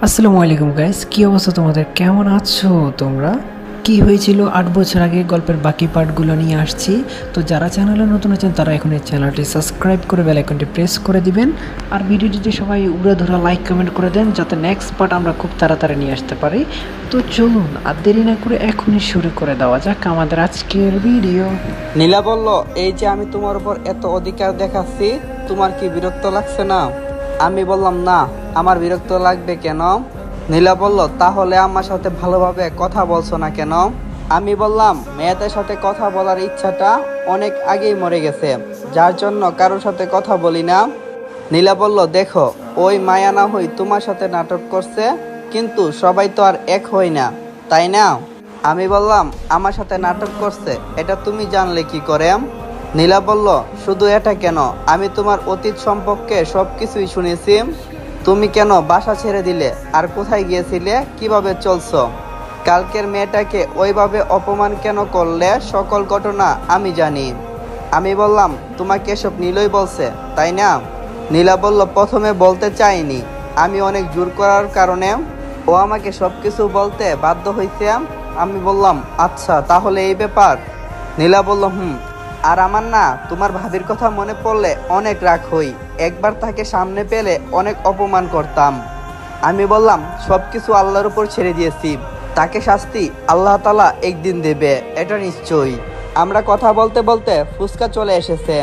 আসসালামু আলাইকুম গাইস, কি অবস্থা তোমাদের? কেমন আছো তোমরা? কি হয়েছিল 8 বছর আগে গল্পের বাকি পার্টগুলো নিয়ে আসছি। তো যারা চ্যানেলে নতুন আছেন তারা এখন এই চ্যানেলটি সাবস্ক্রাইব করে বেল আইকনটি প্রেস করে দিবেন। আর ভিডিওটিতে সবাই উড়ে ধরা লাইক কমেন্ট করে দেন, যাতে নেক্সট পার্ট আমরা খুব তাড়াতাড়ি নিয়ে আসতে পারি। তো চলুন আর দেরি না করে এখনই শুরু করে দেওয়া যাক আমাদের আজকের ভিডিও। নীলা বলল, এই যে আমি তোমার উপর এত অধিকার দেখাচ্ছি, তোমার কি বিরক্ত লাগছে না? আমি বললাম, না, আমার বিরক্ত লাগবে কেন? নীলা বলল, তাহলে আমার সাথে ভালোভাবে কথা বলছো না কেন? আমি বললাম, মেয়েদের সাথে কথা বলার ইচ্ছাটা অনেক আগেই মরে গেছে, যার জন্য কারোর সাথে কথা বলি না। নীলা বলল, দেখো, ওই মায়া না হই তোমার সাথে নাটক করছে, কিন্তু সবাই তো আর এক হই না, তাই না? আমি বললাম, আমার সাথে নাটক করছে, এটা তুমি জানলে কি করে? নীলা বলল, শুধু এটা কেন, আমি তোমার অতীত সম্পর্কে সবকিছুই শুনেছি। তুমি কেন বাসা ছেড়ে দিলে, আর কোথায় গিয়েছিলে, কিভাবে চলছো, কালকের মেয়েটাকে ওইভাবে অপমান কেন করলে, সকল ঘটনা আমি জানি। আমি বললাম, তোমাকে এসব নীলই বলছে, তাই না? নীলা বলল, প্রথমে বলতে চাইনি, আমি অনেক জোর করার কারণে ও আমাকে সবকিছু বলতে বাধ্য হয়েছে। আমি বললাম, আচ্ছা, তাহলে এই ব্যাপার? নীলা বলল, আর আমার না তোমার ভাবির কথা মনে পড়লে অনেক রাগ হই, একবার তাকে সামনে পেলে অনেক অপমান করতাম। আমি বললাম, সবকিছু আল্লাহর উপর ছেড়ে দিয়েছি, তাকে শাস্তি আল্লাহ তাআলা একদিন দেবে, এটা নিশ্চয়ই। আমরা কথা বলতে বলতে ফুচকা চলে এসেছে।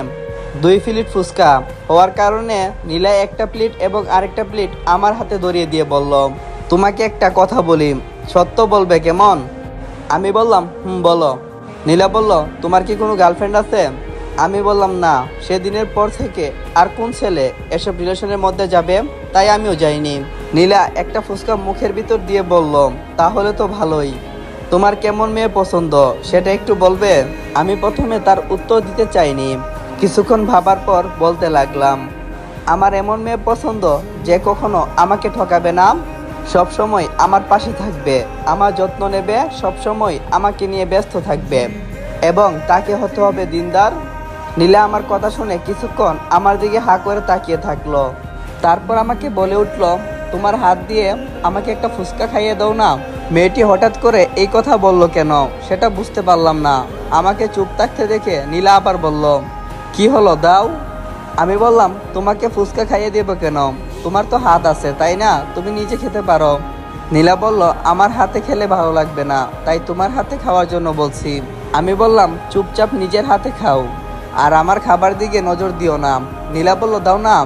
2 প্লেট ফুচকা হওয়ার কারণে নীলা একটা প্লেট এবং আরেকটা প্লেট আমার হাতে ধরিয়ে দিয়ে বলল, তোমাকে একটা কথা বলি, সত্য বলবে কেমন? আমি বললাম, বলো। নীলা বলল, তোমার কি কোনো গার্লফ্রেন্ড আছে? আমি বললাম, না, সেদিনের পর থেকে আর কোন ছেলে এসব রিলেশনের মধ্যে যাবে, তাই আমিও যাইনি। নীলা একটা ফুচকা মুখের ভিতর দিয়ে বলল, তাহলে তো ভালোই, তোমার কেমন মেয়ে পছন্দ সেটা একটু বলবে? আমি প্রথমে তার উত্তর দিতে চাইনি, কিছুক্ষণ ভাবার পর বলতে লাগলাম, আমার এমন মেয়ে পছন্দ যে কখনো আমাকে ঠকাবে না, সব সময় আমার পাশে থাকবে, আমার যত্ন নেবে, সব সময় আমাকে নিয়ে ব্যস্ত থাকবে, এবং তাকে হতে হবে দিনদার। নীলা আমার কথা শুনে কিছুক্ষণ আমার দিকে হা করে তাকিয়ে থাকলো, তারপর আমাকে বলে উঠল, তোমার হাত দিয়ে আমাকে একটা ফুচকা খাইয়ে দাও না। মেয়েটি হঠাৎ করে এই কথা বলল কেন সেটা বুঝতে পারলাম না। আমাকে চুপ থাকতে দেখে নীলা আবার বলল, কি হলো, দাও। আমি বললাম, তোমাকে ফুচকা খাইয়ে দেবো কেন, তোমার তো হাত আছে, তাই না, তুমি নিজে খেতে পারো। নীলা বলল, আমার হাতে খেলে ভালো লাগবে না, তাই তোমার হাতে খাওয়ার জন্য বলছি। আমি বললাম, চুপচাপ নিজের হাতে খাও, আর আমার খাবার দিকে নজর দিও না। নীলা বলল, দাও না।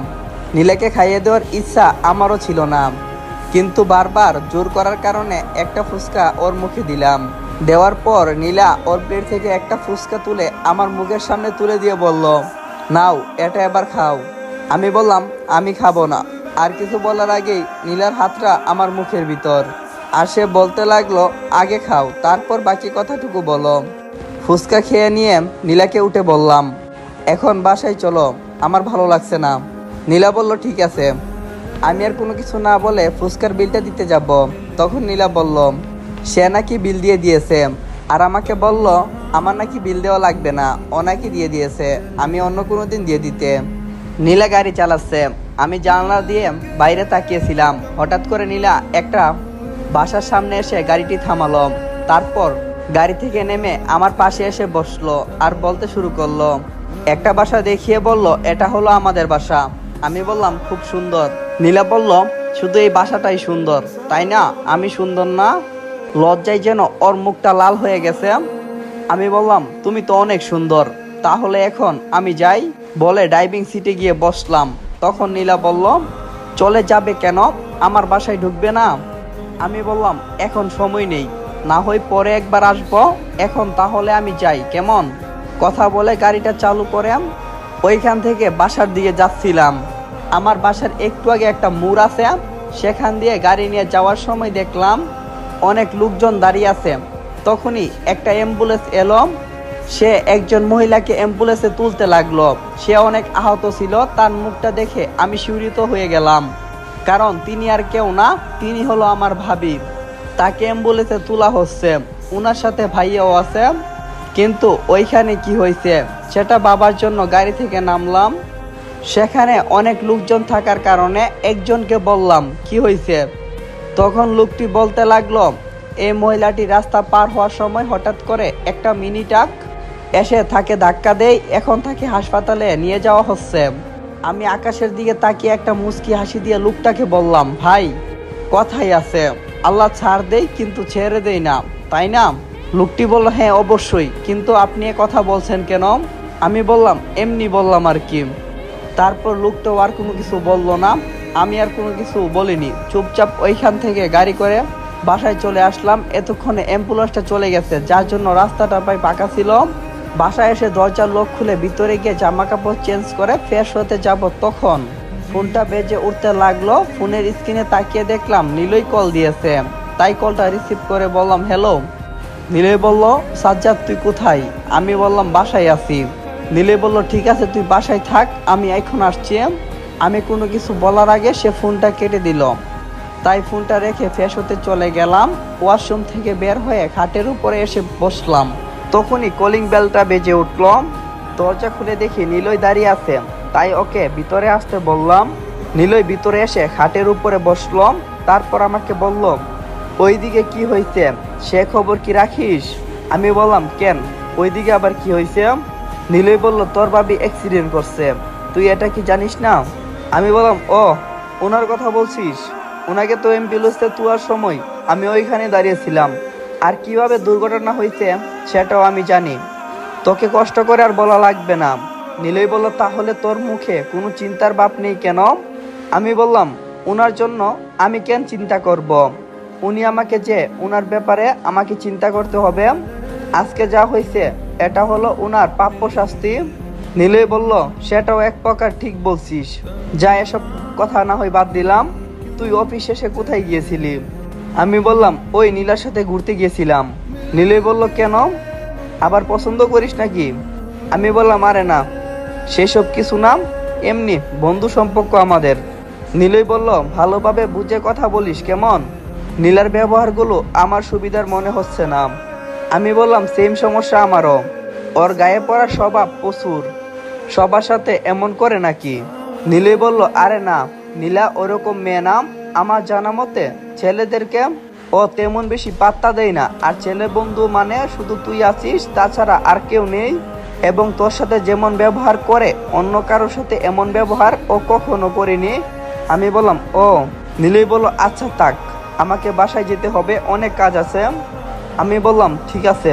নীলাকে খাইয়ে দেওয়ার ইচ্ছা আমারও ছিল না, কিন্তু বারবার জোর করার কারণে একটা ফুচকা ওর মুখে দিলাম। দেওয়ার পর নীলা ওর প্লেট থেকে একটা ফুচকা তুলে আমার মুখের সামনে তুলে দিয়ে বলল, নাও, এটা এবার খাও। আমি বললাম, আমি খাবো না। আর কিছু বলার আগেই নীলার হাতটা আমার মুখের ভিতর, আর সে বলতে লাগলো, আগে খাও, তারপর বাকি কথাটুকু বলো। ফুচকা খেয়ে নিয়ে নীলাকে উঠে বললাম, এখন বাসায় চলো, আমার ভালো লাগছে না। নীলা বলল, ঠিক আছে। আমি আর কোনো কিছু না বলে ফুচকার বিলটা দিতে যাব। তখন নীলা বলল, সে নাকি বিল দিয়ে দিয়েছে, আর আমাকে বলল, আমার নাকি বিল দেওয়া লাগবে না, ও নাকি দিয়ে দিয়েছে, আমি অন্য কোনো দিন দিয়ে দিতে। নীলা গাড়ি চালাচ্ছে, আমি জানলা দিয়ে বাইরে তাকিয়েছিলাম। হঠাৎ করে নীলা একটা বাসার সামনে এসে গাড়িটি থামালো, তারপর গাড়ি থেকে নেমে আমার পাশে এসে বসলো আর বলতে শুরু করলো, একটা বাসা দেখিয়ে বলল, এটা হলো আমাদের বাসা। আমি বললাম, খুব সুন্দর। নীলা বলল, শুধু এই বাসাটাই সুন্দর, তাই না, আমি সুন্দর না? লজ্জায় যেন ওর মুখটা লাল হয়ে গেছে। আমি বললাম, তুমি তো অনেক সুন্দর, তাহলে এখন আমি যাই, বলে ড্রাইভিং সিটে গিয়ে বসলাম। তখন নীলা বলল, চলে যাবে কেন, আমার বাসায় ঢুকবে না? আমি বললাম, এখন সময় নেই, না হয় পরে একবার আসবো, এখন তাহলে আমি যাই, কেমন? কথা বলে গাড়িটা চালু করে ওইখান থেকে বাসার দিকে যাচ্ছিলাম। আমার বাসার একটু আগে একটা মোড় আছে, সেখান দিয়ে গাড়ি নিয়ে যাওয়ার সময় দেখলাম অনেক লোকজন দাঁড়িয়ে আছে। তখনই একটা অ্যাম্বুলেন্স এলো, সে একজন মহিলাকে অ্যাম্বুলেন্সে তুলতে লাগলো। সে অনেক আহত ছিল, তার মুখটা দেখে আমি শিহরিত হয়ে গেলাম, কারণ তিনি আর কেউ না, তিনি হলো আমার ভাবি। তাকে অ্যাম্বুলেন্সে তোলা হচ্ছে, ওনার সাথে ভাইয়াও আছে। কিন্তু ওইখানে কি হয়েছে সেটা বাবার জন্য গাড়ি থেকে নামলাম। সেখানে অনেক লোকজন থাকার কারণে একজনকে বললাম, কি হয়েছে? তখন লোকটি বলতে লাগলো, এই মহিলাটি রাস্তা পার হওয়ার সময় হঠাৎ করে একটা মিনি ট্রাক এসে তাকে ধাক্কা দেয়, এখন তাকে হাসপাতালে নিয়ে যাওয়া হচ্ছে। আমি আকাশের দিকে তাকিয়ে একটা মুচকি হাসি দিয়ে লোকটাকে বললাম, ভাই কথাই আছে, আল্লাহ ছাড় দেয় কিন্তু ছেড়ে দেয় না, তাই না? লোকটি বলল, হ্যাঁ অবশ্যই, কিন্তু আপনি এ কথা বলছেন কেন? আমি বললাম, এমনি বললাম আর কি। তারপর লোকটাও আর কোনো কিছু বললো না, আমি আর কোনো কিছু বলিনি, চুপচাপ ওইখান থেকে গাড়ি করে বাসায় চলে আসলাম। এতক্ষণে অ্যাম্বুলেন্সটা চলে গেছে, যার জন্য রাস্তাটা প্রায় পাকা ছিল। বাসায় এসে দরজার লক খুলে ভিতরে গিয়ে জামা কাপড় চেঞ্জ করে ফ্রেশ হতে যাব, তখন ফোনটা বেজে উঠতে লাগলো। ফোনের স্ক্রিনে তাকিয়ে দেখলাম নীলই কল দিয়েছে, তাই কলটা রিসিভ করে বললাম, হ্যালো। নীলই বলল, সাজ্জাদ তুই কোথায়? আমি বললাম, বাসায় আছি। নীলই বলল, ঠিক আছে তুই বাসায় থাক, আমি এখন আসছি। আমি কোনো কিছু বলার আগে সে ফোনটা কেটে দিল, তাই ফোনটা রেখে ফ্রেশ হতে চলে গেলাম। ওয়াশরুম থেকে বের হয়ে খাটের উপরে এসে বসলাম, তখনই কলিং বেলটা বেজে উঠল। দরজা খুলে দেখি নীলই দাঁড়িয়ে আছে, তাই ওকে ভিতরে আসতে বললাম। নীলই ভিতরে এসে খাটের উপরে বসলো, তারপর আমাকে বলল, ওইদিকে কি হয়েছে, সে খবর কি রাখিস? আমি বললাম, কেন, ওইদিকে আবার কি হয়েছে? নীলই বলল, তোর ভাবি অ্যাক্সিডেন্ট করছে, তুই এটা কি জানিস না? আমি বললাম, ও ওনার কথা বলছিস? ওনাকে তো অ্যাম্বুলেন্সে তোলার সময় আমি ওইখানে দাঁড়িয়েছিলাম, আর কিভাবে দুর্ঘটনা হয়েছে সেটাও আমি জানি, তোকে কষ্ট করে আর বলা লাগবে না। নীলই বলল, তাহলে তোর মুখে কোনো চিন্তার ভাব নেই কেন? আমি বললাম, ওনার জন্য আমি কেন চিন্তা করব? উনি আমাকে যে ওনার ব্যাপারে আমাকে চিন্তা করতে হবে? আজকে যা হয়েছে এটা হলো ওনার প্রাপ্য শাস্তি। নীলই বলল, সেটাও এক প্রকার ঠিক বলছিস, যা এসব কথা না হয় বাদ দিলাম, তুই অফিস শেষে কোথায় গিয়েছিলি? আমি বললাম, ওই নীলার সাথে ঘুরতে গিয়েছিলাম। নীলই বলল, কেন, আবার পছন্দ করিস নাকি? আমি বললাম, আরে না, সেসব কিছু না, এমনি বন্ধু সম্পর্ক আমাদের। নীলই বলল, ভালোভাবে বুঝে কথা বলিস কেমন? নীলার ব্যবহারগুলো আমার সুবিধার মনে হচ্ছে না। আমি বললাম, সেম সমস্যা আমারও, ওর গায়ে পড়া স্বভাব প্রচুর, সবার সাথে এমন করে নাকি? নীলই বলল, আরে না, নীলা ওরকম মেয়ে নাম, আমার জানা মতে ছেলেদেরকে ও তেমন বেশি পাত্তা দেয় না, আর ছেলে বন্ধু মানে শুধু তুই আছিস, তাছাড়া আর কেউ নেই, এবং তোর সাথে যেমন ব্যবহার করে অন্য কারোর সাথে এমন ব্যবহার ও কখনো করেনি। আমি বললাম, ও। নীলই বলল, আচ্ছা থাক, আমাকে বাসায় যেতে হবে, অনেক কাজ আছে। আমি বললাম, ঠিক আছে,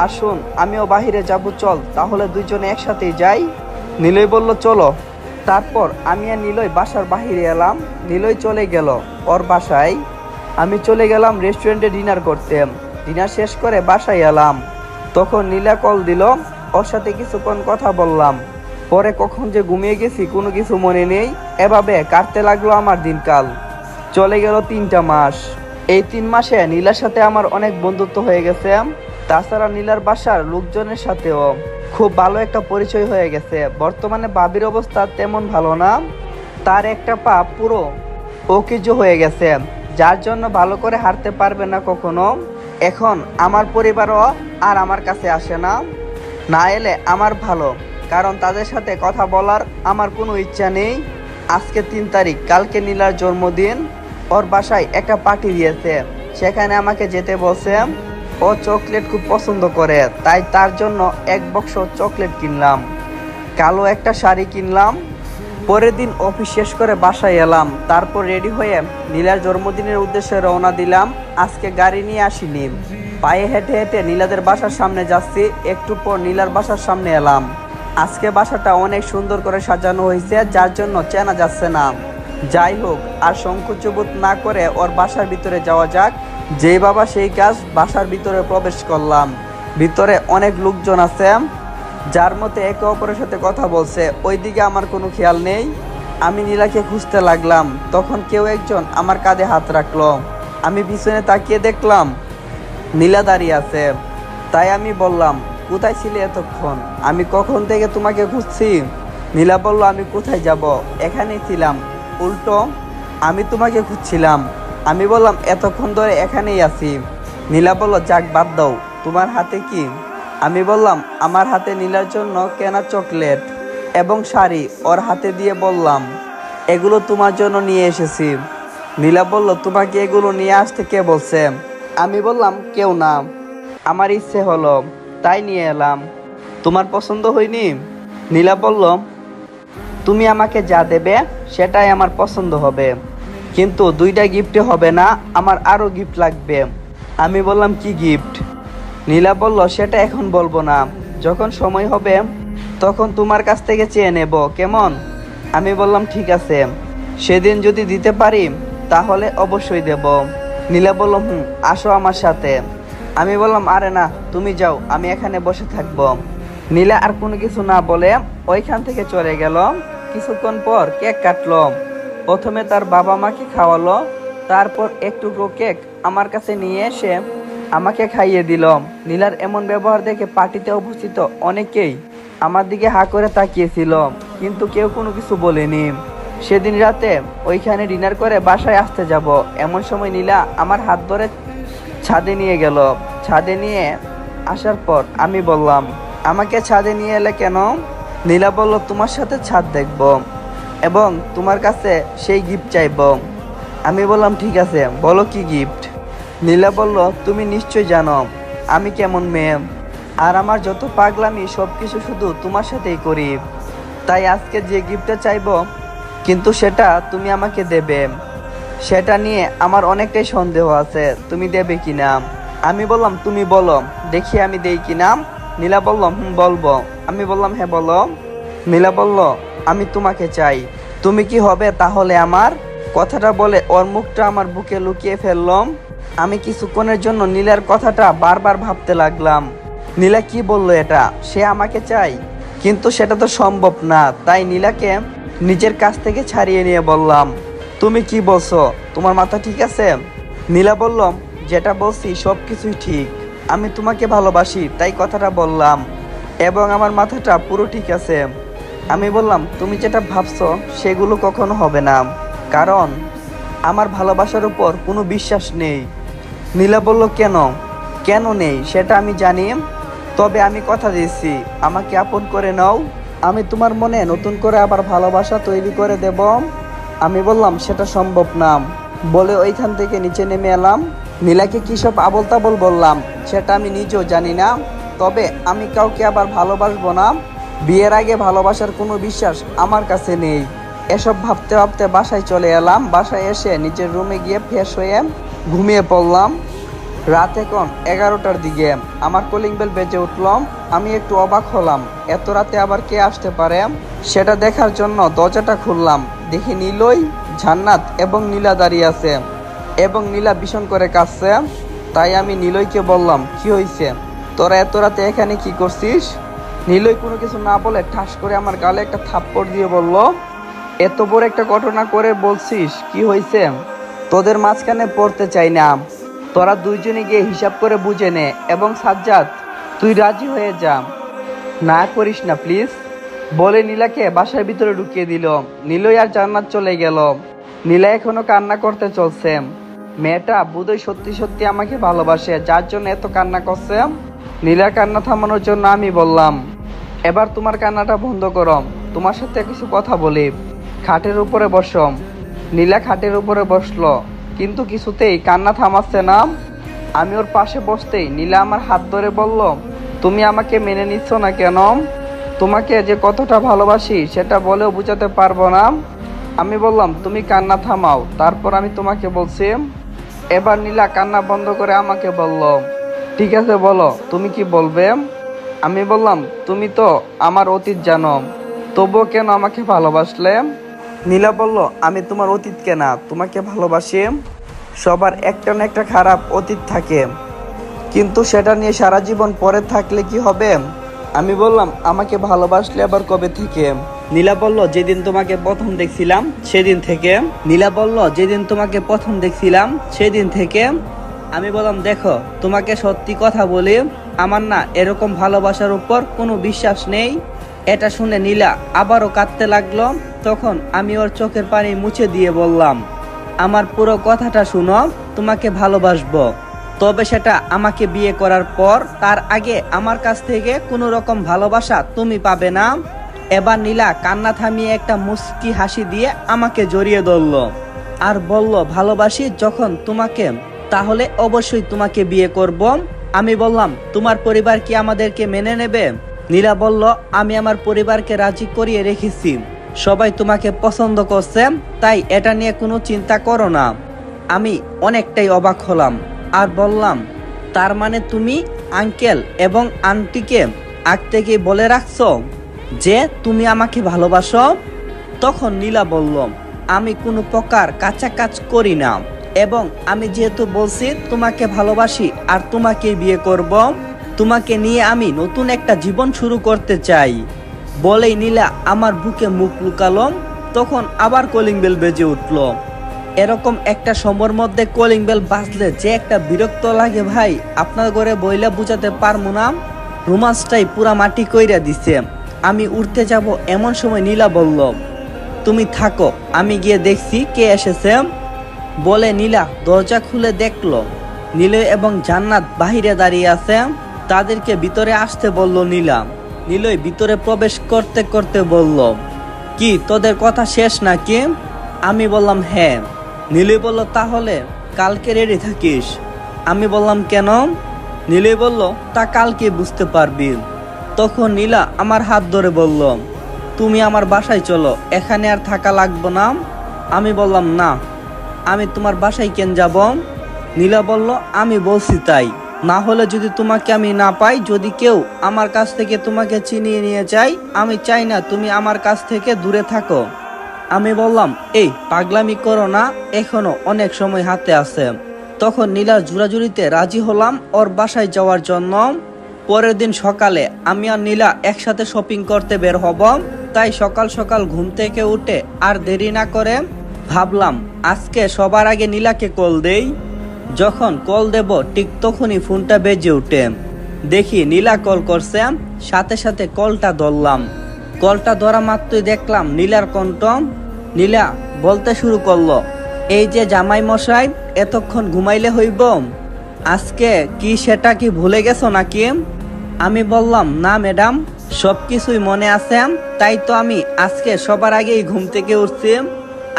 আর শোন, আমিও বাহিরে যাব, চল তাহলে দুইজনে একসাথেই যাই। নীলই বলল, চলো। তারপর আমি আর নীলই বাসার বাহিরে এলাম, নীলই চলে গেল ওর বাসায়, আমি চলে গেলাম রেস্টুরেন্টে ডিনার করতে। ডিনার শেষ করে বাসায় এলাম, তখন নীলা কল দিল, ওর সাথে কিছুক্ষণ কথা বললাম, পরে কখন যে ঘুমিয়ে গেছি কোনো কিছু মনে নেই। এভাবে কাটতে লাগলো আমার দিনকাল। চলে গেল 3টা মাস। এই 3 মাসে নীলার সাথে আমার অনেক বন্ধুত্ব হয়ে গেছে, তাছাড়া নীলার বাসার লোকজনের সাথেও খুব ভালো একটা পরিচয় হয়ে গেছে। বর্তমানে বাবির অবস্থা তেমন ভালো না, তার একটা পা পুরো অকেজো হয়ে গেছে, যার জন্য ভালো করে হাঁটতে পারবে না কখনো। এখন আমার পরিবারও আর আমার কাছে আসে না, না এলে আমার ভালো, কারণ তাদের সাথে কথা বলার আমার কোনো ইচ্ছা নেই। আজকে 3 তারিখ, কালকে নীলার জন্মদিন, ওর বাসায় একটা পার্টি দিয়েছে, সেখানে আমাকে যেতে বলছে। ও চকলেট খুব পছন্দ করে, তাই তার জন্য 1 বক্স চকলেট কিনলাম, কালো একটা শাড়ি কিনলাম। পরের দিন অফিস শেষ করে বাসায় এলাম, তারপর রেডি হয়ে নীলার জন্মদিনের উদ্দেশ্যে রওনা দিলাম। আজকে গাড়ি নিয়ে আসিনি, পায়ে হেঁটে হেঁটে নীলাদের বাসার সামনে যাচ্ছি। একটু পর নীলার বাসার সামনে এলাম। আজকে বাসাটা অনেক সুন্দর করে সাজানো হয়েছে, যার জন্য চেনা যাচ্ছে না। যাই হোক, আর সংকোচবোধ না করে ওর বাসার ভিতরে যাওয়া যাক। যেই বাবা সেই কাজ, বাসার ভিতরে প্রবেশ করলাম। ভিতরে অনেক লোকজন আছে, যার মতে একে অপরের সাথে কথা বলছে, ওইদিকে আমার কোনো খেয়াল নেই। আমি নীলাকে খুঁজতে লাগলাম, তখন কেউ একজন আমার কাঁধে হাত রাখলো। আমি পিছনে তাকিয়ে দেখলাম নীলা দাঁড়িয়ে আছে, তাই আমি বললাম, কোথায় ছিলে এতক্ষণ? আমি কখন থেকে তোমাকে খুঁজছি। নীলা বলল, আমি কোথায় যাব, এখানেই ছিলাম, উল্টো আমি তোমাকে খুঁজছিলাম। আমি বললাম, এতক্ষণ ধরে এখানেই আছি। নীলা বলল, যাক বাদ দাও, তোমার হাতে কি? আমি বললাম, আমার হাতে নীলার জন্য কেনা চকলেট এবং শাড়ি। ওর হাতে দিয়ে বললাম, এগুলো তোমার জন্য নিয়ে এসেছি। নীলা বলল, তোমাকে এগুলো নিয়ে আসতে কে বলছে? আমি বললাম, কেউ না, আমার ইচ্ছে হলো তাই নিয়ে এলাম। তোমার পছন্দ হয়নি? নীলা বলল, তুমি আমাকে যা দেবে সেটাই আমার পছন্দ হবে, কিন্তু দুইটা গিফটে হবে না, আমার আরো গিফট লাগবে। আমি বললাম, কি গিফট? নীলা বলল, সেটা এখন বলবো না, যখন সময় হবে তখন তোমার কাছ থেকে চেয়ে নেব, কেমন? আমি বললাম, ঠিক আছে, সেদিন যদি দিতে পারি তাহলে অবশ্যই দেব। নীলা বলল, আসো আমার সাথে। আমি বললাম, আরে না, তুমি যাও, আমি এখানে বসে থাকবো। নীলা আর কোনো কিছু না বলে ওইখান থেকে চলে গেল। কিছুক্ষণ পর কেক কাটলো। প্রথমে তার বাবা মাকে খাওয়ালো, তারপর এক টুকরো কেক আমার কাছে নিয়ে এসে আমাকে খাইয়ে দিল। নীলার এমন ব্যবহার দেখে পার্টিতে উপস্থিত অনেকেই আমার দিকে হা করে তাকিয়েছিল, কিন্তু কেউ কোনো কিছু বলেনি। সেদিন রাতে ওইখানে ডিনার করে বাসায় আসতে যাব, এমন সময় নীলা আমার হাত ধরে ছাদে নিয়ে গেল। ছাদে নিয়ে আসার পর আমি বললাম, আমাকে ছাদে নিয়ে এলে কেন? নীলা বলল, তোমার সাথে ছাদ দেখব এবং তোমার কাছে সেই গিফট চাইব। আমি বললাম, ঠিক আছে, বলো কি গিফট? নীলা বলল, তুমি নিশ্চয় জানো আমি কেমন মেয়ে, আর আমার যত পাগলামি সবকিছু শুধু তোমার সাথেই করি, তাই আজকে যে গিফটটা চাইবো কিন্তু সেটা তুমি আমাকে দেবে। সেটা নিয়ে আমার অনেকটাই সন্দেহ আছে, তুমি দেবে কিনা। আমি বললাম, তুমি বলো দেখি আমি দেই কিনা। নীলা বলল, বলবো। আমি বললাম, হ্যাঁ বলো। নীলা বলল, আমি তোমাকে চাই, তুমি কি হবে তাহলে আমার? কথাটা বলে ওর মুখটা আমার বুকে লুকিয়ে ফেললাম। আমি কিছুক্ষণের জন্য নীলার কথাটা বারবার ভাবতে লাগলাম। নীলা কি বললো এটা? সে আমাকে চাই, কিন্তু সেটা তো সম্ভব না। তাই নীলাকে নিজের কাছ থেকে ছাড়িয়ে নিয়ে বললাম, তুমি কি বলছো? তোমার মাথা ঠিক আছে? নীলা বলল, যেটা বলছি সব কিছুই ঠিক, আমি তোমাকে ভালোবাসি তাই কথাটা বললাম, এবং আমার মাথাটা পুরো ঠিক আছে। আমি বললাম, তুমি যেটা ভাবছো সেগুলো কখনো হবে না, কারণ আমার ভালোবাসার উপর কোনো বিশ্বাস নেই। নীলা বলল, কেন? কেন নেই সেটা আমি জানি, তবে আমি কথা দিয়েছি আমাকে আপন করে নাও, আমি তোমার মনে নতুন করে আবার ভালোবাসা তৈরি করে দেব। আমি বললাম, সেটা সম্ভব না, বলে ওইখান থেকে নিচে নেমে এলাম। নীলাকে কী সব আবল তাবল বললাম সেটা আমি নিজেও জানি না, তবে আমি কাউকে আবার ভালোবাসবো না। বিয়ের আগে ভালোবাসার কোনো বিশ্বাস আমার কাছে নেই। এসব ভাবতে ভাবতে বাসায় চলে এলাম। বাসায় এসে নিজের রুমে গিয়ে ফ্রেশ হয়ে ঘুমিয়ে পড়লাম। রাত এখন 11টার দিকে আমার কলিং বেল বেজে উঠলাম। আমি একটু অবাক হলাম, এত রাতে আবার কে আসতে পারে সেটা দেখার জন্য দরজাটা খুললাম। দেখি নীলই, জান্নাত এবং নীলা দাঁড়িয়ে আছে এবং নীলা ভীষণ করে কাঁদছে। তাই আমি নীলইকে বললাম, কি হয়েছে, তোরা এত রাতে এখানে কি করছিস? নীলই কোনো কিছু না বলে ঠাস করে আমার গালে একটা থাপ্পড় দিয়ে বলল, এত বড় একটা ঘটনা করে বলছিস কি হয়েছে? তোদের মাঝখানে পড়তে চাই না, তোরা দুইজনে গিয়ে হিসাব করে বুঝে নে, এবং সাজ্জাদ তুই রাজি হয়ে যা, না করিস না প্লিজ, বলে নীলাকে বাসার ভিতরে ঢুকিয়ে দিল। নীলই আর জান্নাত চলে গেল। নীলা এখনো কান্না করতে চলছে। মেয়েটা বোধহয় সত্যি সত্যি আমাকে ভালোবাসে, যার জন্য এত কান্না করছে। নীলার কান্না থামানোর জন্য আমি বললাম, এবার তোমার কান্নাটা বন্ধ করো, তোমার সাথে কিছু কথা বলি, খাটের উপরে বসো। নীলা খাটের উপরে বসলো, কিন্তু কিছুতেই কান্না থামাচ্ছে না। আমি ওর পাশে বসতেই নীলা আমার হাত ধরে বলল, তুমি আমাকে মেনে নিচ্ছ না কেন? তোমাকে যে কতটা ভালোবাসি সেটা বলেও বোঝাতে পারবো না। আমি বললাম, তুমি কান্না থামাও, তারপর আমি তোমাকে বলছি। এবার নীলা কান্না বন্ধ করে আমাকে বলল, ঠিক আছে বলো, তুমি কি বলবে? আমি বললাম, তুমি তো আমার অতীত জানো, তবুও কেন আমাকে ভালোবাসলে? নীলা বলল, আমি তোমার অতীতকে না, তোমাকে ভালোবাসি। সবার একটা না একটা খারাপ অতীত থাকে, কিন্তু সেটা নিয়ে সারা জীবন পরে থাকলে কি হবে? আমি বললাম, আমাকে ভালোবাসলে আবার কবে থেকে? নীলা বলল, যেদিন তোমাকে প্রথম দেখছিলাম সেদিন থেকে। নীলা বলল, যেদিন তোমাকে প্রথম দেখছিলাম সেদিন থেকে। আমি বললাম, দেখো, তোমাকে সত্যি কথা বলি, আমার না এরকম ভালোবাসার উপর কোনো বিশ্বাস নেই। এটা শুনে নীলা আবারও কাঁদতে লাগলো। তখন আমি ওর চোখের পানি মুছে দিয়ে বললাম, আমার পুরো কথাটা শুনো, তোমাকে ভালোবাসবো, তবে সেটা আমাকে বিয়ে করার পর, তার আগে আমার কাছ থেকে কোনো রকম ভালোবাসা তুমি পাবে না। এবার নীলা কান্না থামিয়ে একটা মুচকি হাসি দিয়ে আমাকে জড়িয়ে ধরলো আর বলল ভালোবাসি যখন তোমাকে, তাহলে অবশ্যই তোমাকে বিয়ে করব। আমি বললাম তোমার পরিবার কি আমাদেরকে মেনে নেবে? নীলা বলল আমি আমার পরিবারকে রাজি করিয়ে রেখেছি, সবাই তোমাকে পছন্দ করছে, তাই এটা নিয়ে কোনো চিন্তা করো না। আমি অনেকটাই অবাক হলাম আর বললাম তার মানে তুমি আঙ্কেল এবং আন্টিকে আগ থেকে বলে রাখছো যে তুমি আমাকে ভালোবাসো? তখন নীলা বলল আমি কোনো প্রকার কাঁচা কাজ করি না, এবং আমি যেহেতু বলছি তোমাকে ভালোবাসি আর তোমাকেই বিয়ে করব, তোমাকে নিয়ে আমি নতুন একটা জীবন শুরু করতে চাই। বলেই নীলা আমার বুকে মুখ লুকালো। তখন আবার কলিং বেল বেজে উঠল। এরকম একটা সময়ের মধ্যে কলিং বেল বাজলে যে একটা বিরক্ত লাগে ভাই, আপনার ঘরে বইলা বুঝাতে পারবো না। রোমান্সটাই পুরা মাটি কইরা দিছে। আমি উঠতে যাব এমন সময় নীলা বলল তুমি থাকো, আমি গিয়ে দেখছি কে এসেছে। বলে নীলা দরজা খুলে দেখলো নীলয় এবং জান্নাত বাহিরে দাঁড়িয়ে আছে। তাদেরকে ভিতরে আসতে বলল নীলা। নীলয় ভিতরে প্রবেশ করতে করতে বলল কি তোদের কথা শেষ নাকি? আমি বললাম হ্যাঁ। নীলয় বলল তাহলে কালকে রেডি থাকিস। আমি বললাম কেন? নীলয় বলল তা কালকে বুঝতে পারবি। তখন নীলা আমার হাত ধরে বলল তুমি আমার বাসায় চলো, এখানে আর থাকা লাগবে না। আমি বললাম না, আমি তোমার বাসায় কেন যাব? নীলা বলল আমি বলছি তাই, না হলে যদি তোমাকে আমি না পাই, যদি কেউ আমার কাছ থেকে তোমাকে চিনিয়ে নিয়ে যায়, আমি চাই না তুমি আমার কাছ থেকে দূরে থাকো। আমি বললাম এই পাগলামি করো না, এখনো অনেক সময় হাতে আছে। তখন নীলার জোরাজুরিতে রাজি হলাম ওর বাসায় যাওয়ার জন্য। পরের দিন সকালে আমি আর নীলা একসাথে শপিং করতে বের হব। তাই সকাল সকাল ঘুম থেকে উঠে আর দেরি না করে ভাবলাম আজকে সবার আগে নীলাকে কল দেই। যখন কল দেব ঠিক তখনই ফোনটা বেজে উঠে দেখি নীলা কল করছে। সাথে সাথে কলটা ধরলাম। কলটা ধরা মাত্রই দেখলাম নীলার কণ্ঠ। নীলা বলতে শুরু করলো এই যে জামাই মশাই, এতক্ষণ ঘুমাইলে হইব? আজকে কি সেটা কি ভুলে গেছো নাকি? আমি বললাম না ম্যাডাম, সবকিছুই মনে আছে, তাই তো আমি আজকে সবার আগেই ঘুম থেকে উঠছি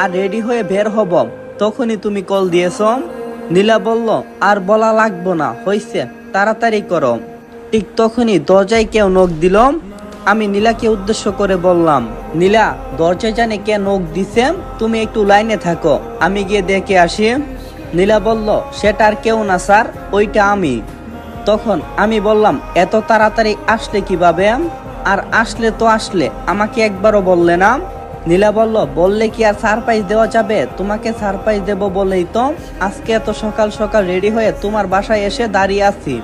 আর রেডি হয়ে বের হব, তখনই তুমি কল দিয়েছ। নীলা বলল আর বলা লাগবো না, হইছে, তাড়াতাড়ি করো। ঠিক তখনই দরজায় কেউ নখ দিল। আমি নীলাকে উদ্দেশ্য করে বললাম নীলা দরজায় জানে কে নখ দিছে, তুমি একটু লাইনে থাকো, আমি গিয়ে দেখে আসি। নীলা বলল সেটা আর কেউ না স্যার, ওইটা আমি। তখন আমি বললাম এত তাড়াতাড়ি আসলে কিভাবে? আর আসলে তো আসলে, আমাকে একবারও বললে না। নীলা বলল বললে কি আর সারপ্রাইজ দেওয়া যাবে? তোমাকে সারপ্রাইজ দেব বলেই তো আজকে এত সকাল সকাল রেডি হয়ে তোমার বাসায় এসে দাঁড়িয়ে আছি।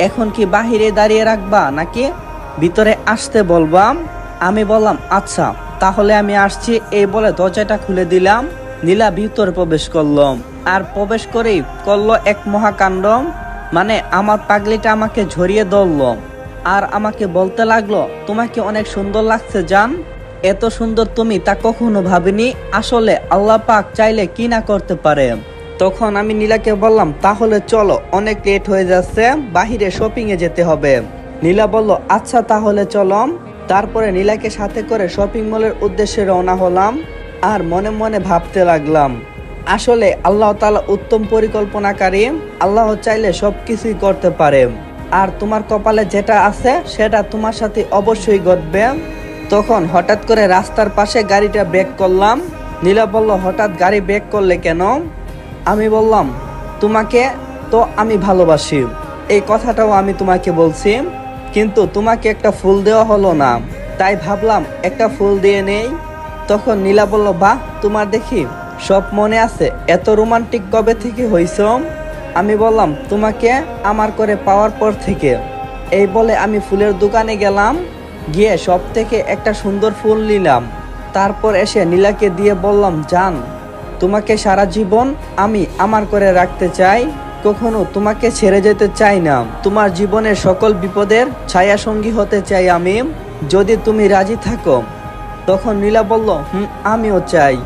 এখন কি বাহিরে দাঁড়িয়ে রাখবা নাকি ভিতরে আসতে বলবা? আমি বললাম আচ্ছা তাহলে আমি আসছি, এই বলে দরজাটা খুলে দিলাম। নীলা ভিতরে প্রবেশ করলো আর প্রবেশ করেই করলো এক মহাকাণ্ড। মানে আমার পাগলিটা আমাকে ঝরিয়ে ধরলো আর আমাকে বলতে লাগলো তোমাকে অনেক সুন্দর লাগছে জান, এত সুন্দর তুমি তা কখনো ভাবিনি, আসলে আল্লাহ পাক চাইলে কি না করতে পারে। তখন আমি নীলাকে বললাম তাহলে চলো, অনেক লেট হয়ে যাচ্ছে, বাহিরে শপিং এ যেতে হবে। নীলা বলল আচ্ছা তাহলে চলো। তারপরে নীলাকে সাথে করে শপিং মলের উদ্দেশ্যে রওনা হলাম আর মনে মনে ভাবতে লাগলাম আসলে আল্লাহ তাআলা উত্তম পরিকল্পনাকারী, আল্লাহ চাইলে সবকিছুই করতে পারে, আর তোমার কপালে যেটা আছে সেটা তোমার সাথে অবশ্যই ঘটবে। তখন হঠাৎ করে রাস্তার পাশে গাড়িটা ব্রেক করলাম। নীলা বলল হঠাৎ গাড়ি ব্রেক করলে কেন? আমি বললাম তোমাকে তো আমি ভালোবাসি, এই কথাটাও আমি তোমাকে বলছি, কিন্তু তোমাকে একটা ফুল দেওয়া হলো না, তাই ভাবলাম একটা ফুল দিয়ে নেই। তখন নীলা বলল বাহ, তোমার দেখি সব মনে আছে, এত রোমান্টিক কবে থেকে হইছ? আমি বললাম তোমাকে আমার করে পাওয়ার পর থেকে। এই বলে আমি ফুলের দোকানে গেলাম, গিয়ে সব থেকে একটা সুন্দর ফুল নিলাম। তারপর এসে নীলাকে দিয়ে বললাম জান, তোমাকে সারা জীবন আমি আমার করে রাখতে চাই, কখনো তোমাকে ছেড়ে যেতে চাই না, তোমার জীবনের সকল বিপদের ছায়া সঙ্গী হতে চাই আমি, যদি তুমি রাজি থাকো। তখন নীলা বলল আমিও চাই।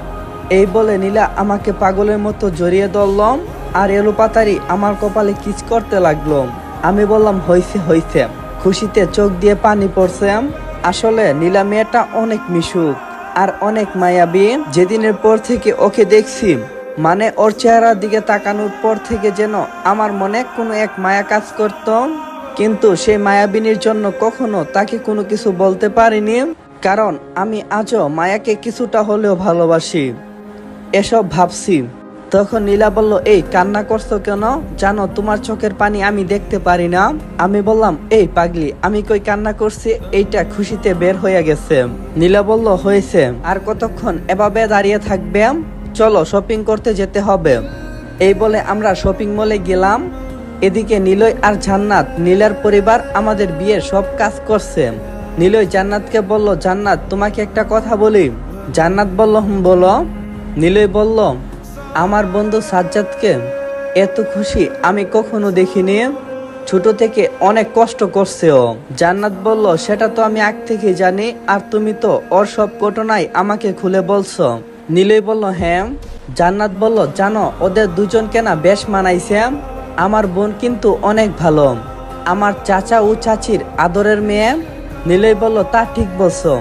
এই বলে নীলা আমাকে পাগলের মতো জড়িয়ে ধরলাম আর এলোপাতারি আমার কপালে কিস করতে লাগলো। আমি বললাম হইছে হইছে, খুশিতে চোখ দিয়ে পানি পড়ছে। আসলে নীলা মেয়েটা অনেক মিশুক আর অনেক মায়াবী। যেদিনের পর থেকে ওকে দেখছি মানে ওর চেহারার দিকে তাকানোর পর থেকে যেন আমার মনে কোনো এক মায়া কাজ করত, কিন্তু সেই মায়াবিনীর জন্য কখনো তাকে কোনো কিছু বলতে পারিনি, কারণ আমি আজও মায়াকে কিছুটা হলেও ভালোবাসি। এসব ভাবছি, তখন নীলা বলল, এই কান্না করছো কেন? জানো তোমার চোখের পানি আমি দেখতে পারি না। আমি বললাম, এই পাগলি, আমি কই কান্না করছি, এইটা খুশিতে বের হয়ে গেছে। নীলা বলল, হয়েছে, আর কতক্ষণ এভাবে দাঁড়িয়ে থাকবে? চলো শপিং করতে যেতে হবে। এই বলে আমরা শপিং মলে গেলাম। এদিকে নিলয় আর জান্নাত, নীলার পরিবার আমাদের বিয়ের সব কাজ করছে। নিলয় জান্নাতকে বলল, জান্নাত তোমাকে একটা কথা বলি। জান্নাত বলল, বলো। নিলয় বলল, আমার বন্ধু সাজ্জাদকে এত খুশি আমি কখনো দেখিনি, ছোট থেকে অনেক কষ্ট করছে ও। জান্নাত বলল, সেটা তো আমি আগ থেকে জানি, আর তুমি তো ওর সব ঘটনাই আমাকে খুলে বলছো। নিলয় বলল, হ্যাঁ। জান্নাত বলল, জানো ওদের দুজনকে না বেশ মানাইছে। আমার বোন কিন্তু অনেক ভালো, আমার চাচা ও চাচির আদরের মেয়ে। নিলয় বলল, তা ঠিক বলছো,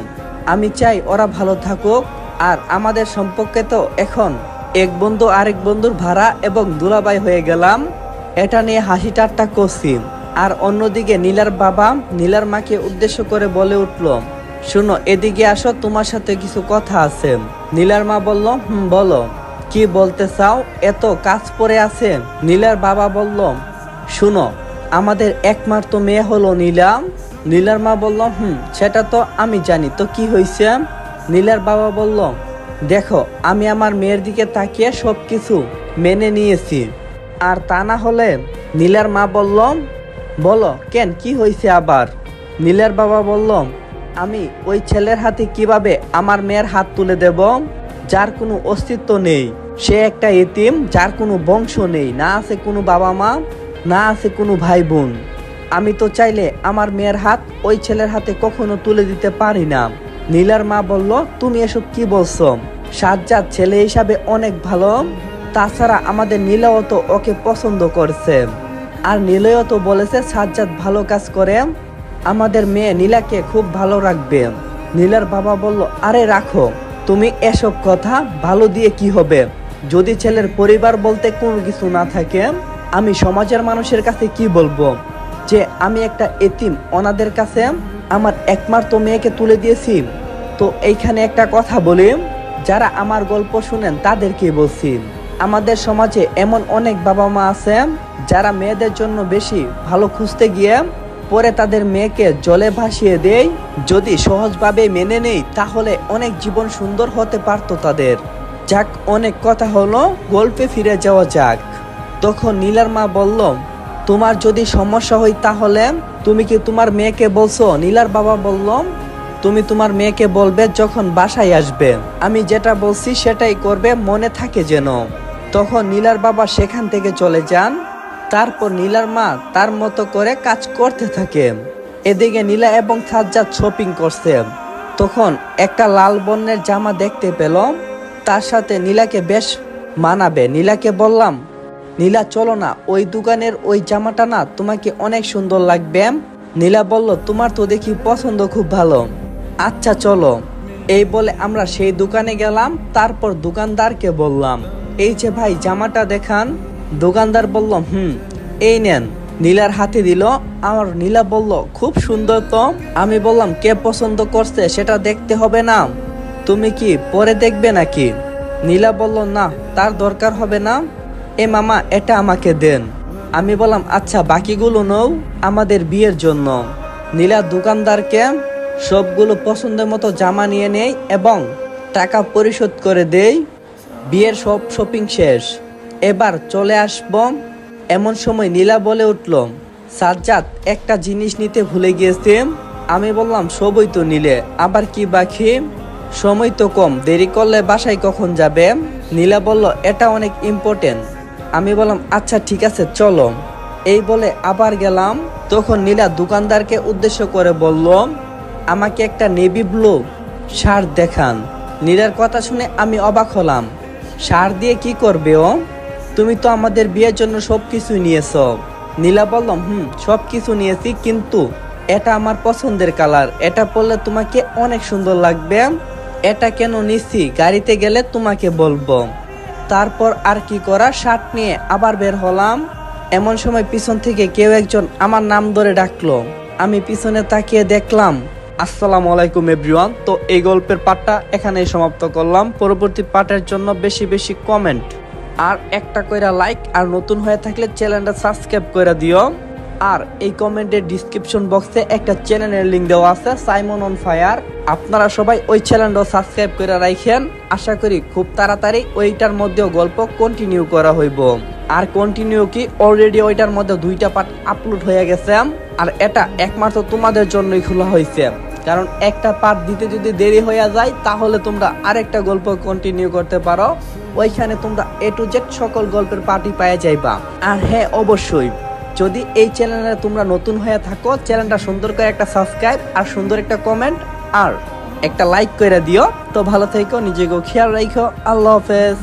আমি চাই ওরা ভালো থাকুক। আর আমাদের সম্পর্কে তো এখন এক বন্ধু আরেক বন্ধুর ভাড়া এবং দুলাভাই হয়ে গেলাম, এটা নিয়ে হাসি ঠাট্টা করছি। আর অন্যদিকে নীলার বাবা নীলার মাকে উদ্দেশ্য করে বলে উঠল, শোনো এদিকে আসো, তোমার সাথে কিছু কথা আছে। নীলার মা বলল, বলো, কি বলতে চাও? এত কাজ পড়ে আছে। নীলার বাবা বলল, শুনো, আমাদের একমাত্র মেয়ে হলো নীলা। নীলার মা বলল, সেটা তো আমি জানি, তো কি হয়েছে? নীলার বাবা বলল, দেখো, আমি আমার মেয়ের দিকে তাকিয়ে সবকিছু মেনে নিয়েছি, আর তা না হলে। নীলার মা বলল, বলো কেন, কি হয়েছে আবার? নীলার বাবা বলল, আমি ওই ছেলের হাতে কিভাবে আমার মেয়ের হাত তুলে দেব, যার কোনো অস্তিত্ব নেই। সে একটা এতিম, যার কোনো বংশ নেই, না আছে কোনো বাবা মা, না আছে কোনো ভাই বোন। আমি তো চাইলে আমার মেয়ের হাত ওই ছেলের হাতে কখনো তুলে দিতে পারি না। নীলার মা বলল, তুমি এসব কি বলছো? সাজ্জাদ ছেলে হিসাবে অনেক ভালো, তাছাড়া আমাদের নীলাও তো ওকে পছন্দ করছে, আর নীলাও তো বলেছে সাজ্জাদ ভালো কাজ করে, আমাদের মেয়ে নীলাকে খুব ভালো রাখবে। নীলার বাবা বলল, আরে রাখো, তুমি এসব কথা ভালো দিয়ে কি হবে? যদি ছেলের পরিবার বলতে কোনো কিছু না থাকে, আমি সমাজের মানুষের কাছে কি বলবো যে আমি একটা এতিম ওনাদের কাছে আমার একমাত্র মেয়েকে তুলে দিয়েছি? তো এইখানে একটা কথা বলি, যারা আমার গল্প শুনেন তাদেরকে বলছি, আমাদের সমাজে এমন অনেক বাবা মা আছে যারা মেয়েদের জন্য বেশি ভালো খুঁজতে গিয়ে পরে তাদের মেয়েকে জলে ভাসিয়ে দেয়। যদি সহজভাবে মেনে নেই তাহলে অনেক জীবন সুন্দর হতে পারতো তাদের। যাক, অনেক কথা হলো, গল্পে ফিরে যাওয়া যাক। তখন নীলার মা বলল, তোমার যদি সমস্যা হয় তাহলে তুমি কি তোমার মেয়েকে বলছো? নীলার বাবা বলল, তুমি তোমার মেয়েকে বলবে যখন বাসায় আসবে, আমি যেটা বলছি সেটাই করবে, মনে থাকে যেন। তখন নীলার বাবা সেখান থেকে চলে যান। তারপর নীলার মা তার মতো করে কাজ করতে থাকে। এদিকে নীলা এবং সাজ্জাদ শপিং করছে। তখন একটা লাল বর্ণের জামা দেখতে পেল, তার সাথে নীলাকে বেশ মানাবে। নীলাকে বললাম, নীলা চলো না, ওই দোকানের ওই জামাটা না তোমাকে অনেক সুন্দর লাগবে। নীলা বলল, তোমার তো দেখি পছন্দ খুব ভালো, আচ্ছা চলো। এই বলে আমরা সেই দোকানে গেলাম। তারপর দোকানদারকে বললাম, এই যে ভাই জামাটা দেখান। দোকানদার বলল, এই নেন। নীলার হাতে দিল। আমার নীলা বলল, খুব সুন্দর তো। আমি বললাম, কে পছন্দ করছে সেটা দেখতে হবে না, তুমি কি পরে দেখবে নাকি? নীলা বলল, না, তার দরকার হবে না, এ মামা এটা আমাকে দেন। আমি বললাম, আচ্ছা বাকিগুলো নাও আমাদের বিয়ের জন্য। নীলা দোকানদারকে সবগুলো পছন্দের মতো জামা নিয়ে নেয় এবং টাকা পরিশোধ করে দেয়। বিয়ের সব শপিং শেষ, এবার চলে আসব। এমন সময় নীলা বলে উঠল, সাজ্জাদ একটা জিনিস নিতে ভুলে গিয়েছে। আমি বললাম, সবই তো নিলে, আবার কি বাকি? সময় তো কম, দেরি করলে বাসায় কখন যাবে? নীলা বলল, এটা অনেক ইম্পর্টেন্ট। আমি বললাম, আচ্ছা ঠিক আছে চলো। এই বলে আবার গেলাম। তখন নীলা দোকানদারকে উদ্দেশ্য করে বলল, আমাকে একটা নেভি ব্লু শার্ট দেখান। নীলার কথা শুনে আমি অবাক হলাম, শার্ট দিয়ে কি করবে ও? তুমি তো আমাদের বিয়ের জন্য সবকিছু নিয়েছ। নীলা বলল, সবকিছু নিয়েছি, কিন্তু এটা আমার পছন্দের কালার, এটা পরলে তোমাকে অনেক সুন্দর লাগবে। এটা কেন নিচ্ছি গাড়িতে গেলে তোমাকে বলবো। তারপর আর কি করা, শার্ট নিয়ে আবার বের হলাম। এমন সময় পিছন থেকে কেউ একজন আমার নাম ধরে ডাকলো। আমি পিছনে তাকিয়ে দেখলাম। আসসালামু আলাইকুম এভরিওয়ান। তো এই গল্পের পার্টটা এখানেই সমাপ্ত করলাম। পরবর্তী পার্টের জন্য বেশি বেশি কমেন্ট আর একটা কইরা লাইক, আর নতুন হয়ে থাকলে চ্যানেলটা সাবস্ক্রাইব করে দিও। আর এই কমেন্টের ডিসক্রিপশন বক্সে একটা চ্যানেলের লিংক দেওয়া আছে, সাইমন অন ফায়ার। আপনারা সবাই ওই চ্যানেলটা সাবস্ক্রাইব করে রাখেন। আশা করি খুব তাড়াতাড়ি ওইটার মধ্যেও গল্প কন্টিনিউ করা হইব। আর কন্টিনিউ কি, অলরেডি ওইটার মধ্যে 2টা পার্ট আপলোড হয়ে গেছে। আর এটা একমাত্র তোমাদের জন্যই খোলা হয়েছে, কারণ একটা পার্ট দিতে যদি দেরি হয়ে যায় তাহলে তোমরা আরেকটা গল্প কন্টিনিউ করতে পারো। ওইখানে তোমরা A to Z সকল গল্পের পার্টি পেয়ে যাইবা। আর হ্যাঁ, অবশ্যই যদি এই চ্যানেলে তোমরা নতুন হয়ে থাকো, চ্যানেলটা সুন্দর করে একটা সাবস্ক্রাইব আর সুন্দর একটা কমেন্ট আর একটা লাইক করে দিও। তো ভালো থেকো, নিজেকেও খেয়াল রাখো। আল্লাহ হাফেজ।